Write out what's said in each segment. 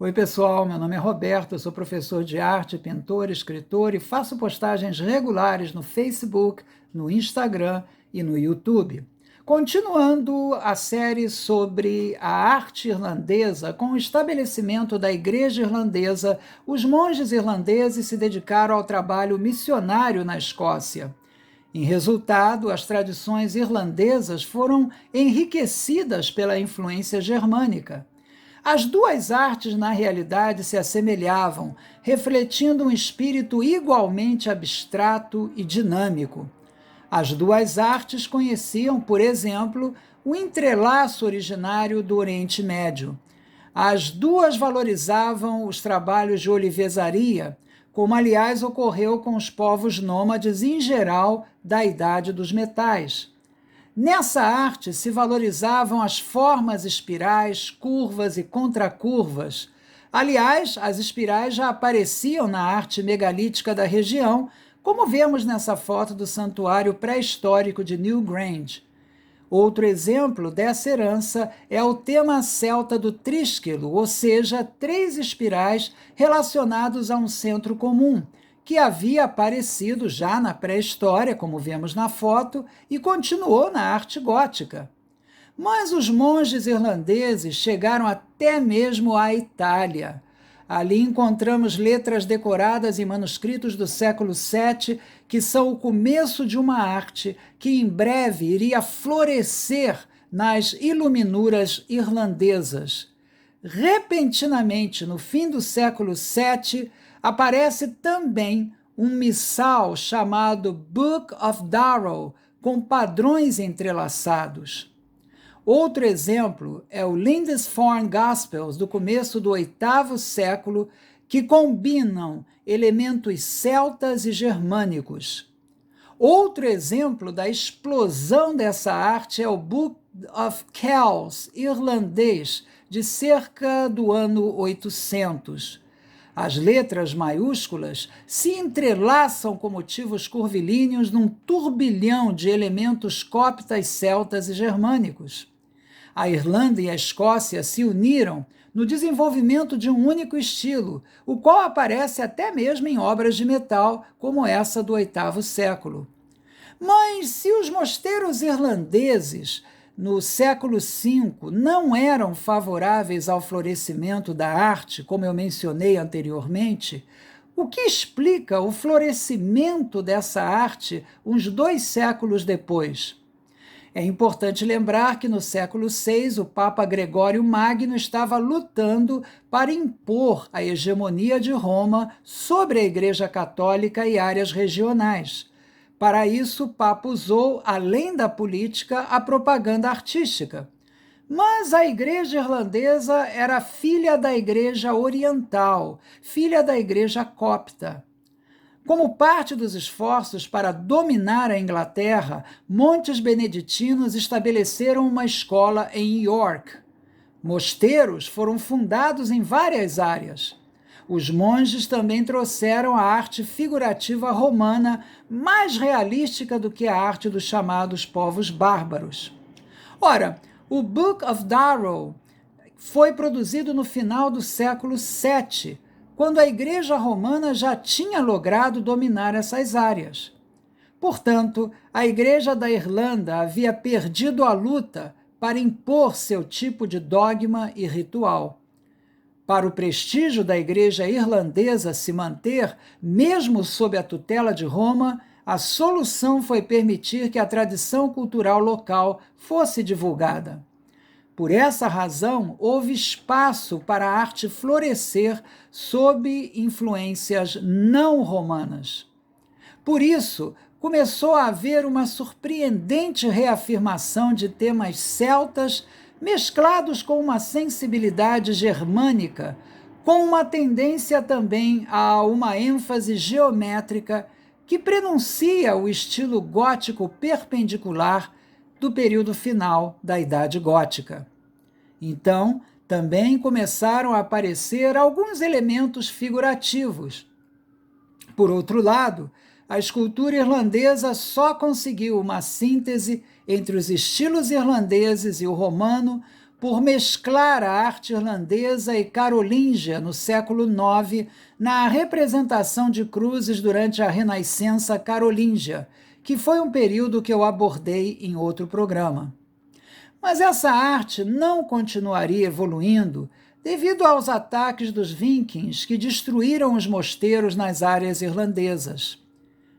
Oi, pessoal, meu nome é Roberto, eu sou professor de arte, pintor, escritor e faço postagens regulares no Facebook, no Instagram e no YouTube. Continuando a série sobre a arte irlandesa, com o estabelecimento da Igreja Irlandesa, os monges irlandeses se dedicaram ao trabalho missionário na Escócia. Em resultado, as tradições irlandesas foram enriquecidas pela influência germânica. As duas artes, na realidade, se assemelhavam, refletindo um espírito igualmente abstrato e dinâmico. As duas artes conheciam, por exemplo, o entrelaço originário do Oriente Médio. As duas valorizavam os trabalhos de olivesaria, como aliás ocorreu com os povos nômades em geral da Idade dos Metais. Nessa arte se valorizavam as formas espirais, curvas e contracurvas. Aliás, as espirais já apareciam na arte megalítica da região, como vemos nessa foto do santuário pré-histórico de Newgrange. Outro exemplo dessa herança é o tema celta do trísquilo, ou seja, 3 espirais relacionados a um centro comum, que havia aparecido já na pré-história, como vemos na foto, e continuou na arte gótica. Mas os monges irlandeses chegaram até mesmo à Itália. Ali encontramos letras decoradas em manuscritos do século VII, que são o começo de uma arte que em breve iria florescer nas iluminuras irlandesas. Repentinamente, no fim do século VII, aparece também um missal chamado Book of Darrow, com padrões entrelaçados. Outro exemplo é o Lindisfarne Gospels, do começo do VIII século, que combinam elementos celtas e germânicos. Outro exemplo da explosão dessa arte é o Book of Kells, irlandês, de cerca do ano 800. As letras maiúsculas se entrelaçam com motivos curvilíneos num turbilhão de elementos coptas, celtas e germânicos. A Irlanda e a Escócia se uniram no desenvolvimento de um único estilo, o qual aparece até mesmo em obras de metal, como essa do VIII século. Mas se os mosteiros irlandeses, no século V, não eram favoráveis ao florescimento da arte, como eu mencionei anteriormente, o que explica o florescimento dessa arte uns 2 séculos depois? É importante lembrar que no século VI o Papa Gregório Magno estava lutando para impor a hegemonia de Roma sobre a Igreja Católica e áreas regionais. Para isso, o Papa usou, além da política, a propaganda artística. Mas a Igreja irlandesa era filha da Igreja Oriental, filha da Igreja Copta. Como parte dos esforços para dominar a Inglaterra, montes beneditinos estabeleceram uma escola em York. Mosteiros foram fundados em várias áreas. Os monges também trouxeram a arte figurativa romana, mais realística do que a arte dos chamados povos bárbaros. Ora, o Book of Darrow foi produzido no final do século VII, quando a Igreja Romana já tinha logrado dominar essas áreas. Portanto, a Igreja da Irlanda havia perdido a luta para impor seu tipo de dogma e ritual. Para o prestígio da Igreja irlandesa se manter, mesmo sob a tutela de Roma, a solução foi permitir que a tradição cultural local fosse divulgada. Por essa razão, houve espaço para a arte florescer sob influências não romanas. Por isso, começou a haver uma surpreendente reafirmação de temas celtas mesclados com uma sensibilidade germânica, com uma tendência também a uma ênfase geométrica que prenuncia o estilo gótico perpendicular do período final da Idade Gótica. Então, também começaram a aparecer alguns elementos figurativos. Por outro lado, a escultura irlandesa só conseguiu uma síntese entre os estilos irlandeses e o romano por mesclar a arte irlandesa e carolíngia no século IX na representação de cruzes durante a Renascença carolíngia, que foi um período que eu abordei em outro programa. Mas essa arte não continuaria evoluindo devido aos ataques dos vikings que destruíram os mosteiros nas áreas irlandesas.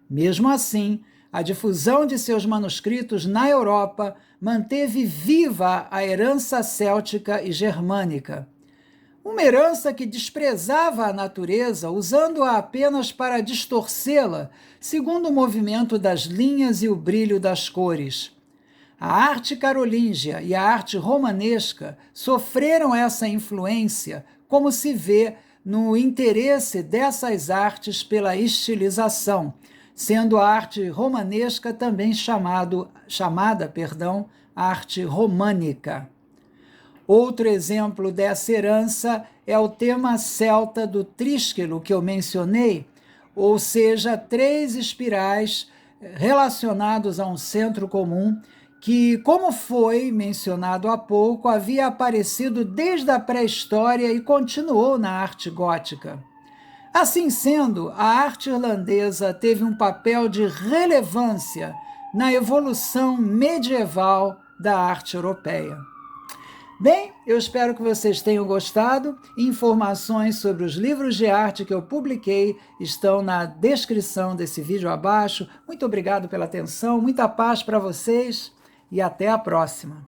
Mesmo assim, a difusão de seus manuscritos na Europa manteve viva a herança céltica e germânica. Uma herança que desprezava a natureza, usando-a apenas para distorcê-la, segundo o movimento das linhas e o brilho das cores. A arte carolíngia e a arte romanesca sofreram essa influência, como se vê no interesse dessas artes pela estilização, sendo a arte romanesca também chamada, arte românica. Outro exemplo dessa herança é o tema celta do trísquilo que eu mencionei, ou seja, 3 espirais relacionados a um centro comum que, como foi mencionado há pouco, havia aparecido desde a pré-história e continuou na arte gótica. Assim sendo, a arte irlandesa teve um papel de relevância na evolução medieval da arte europeia. Bem, eu espero que vocês tenham gostado. Informações sobre os livros de arte que eu publiquei estão na descrição desse vídeo abaixo. Muito obrigado pela atenção, muita paz para vocês e até a próxima.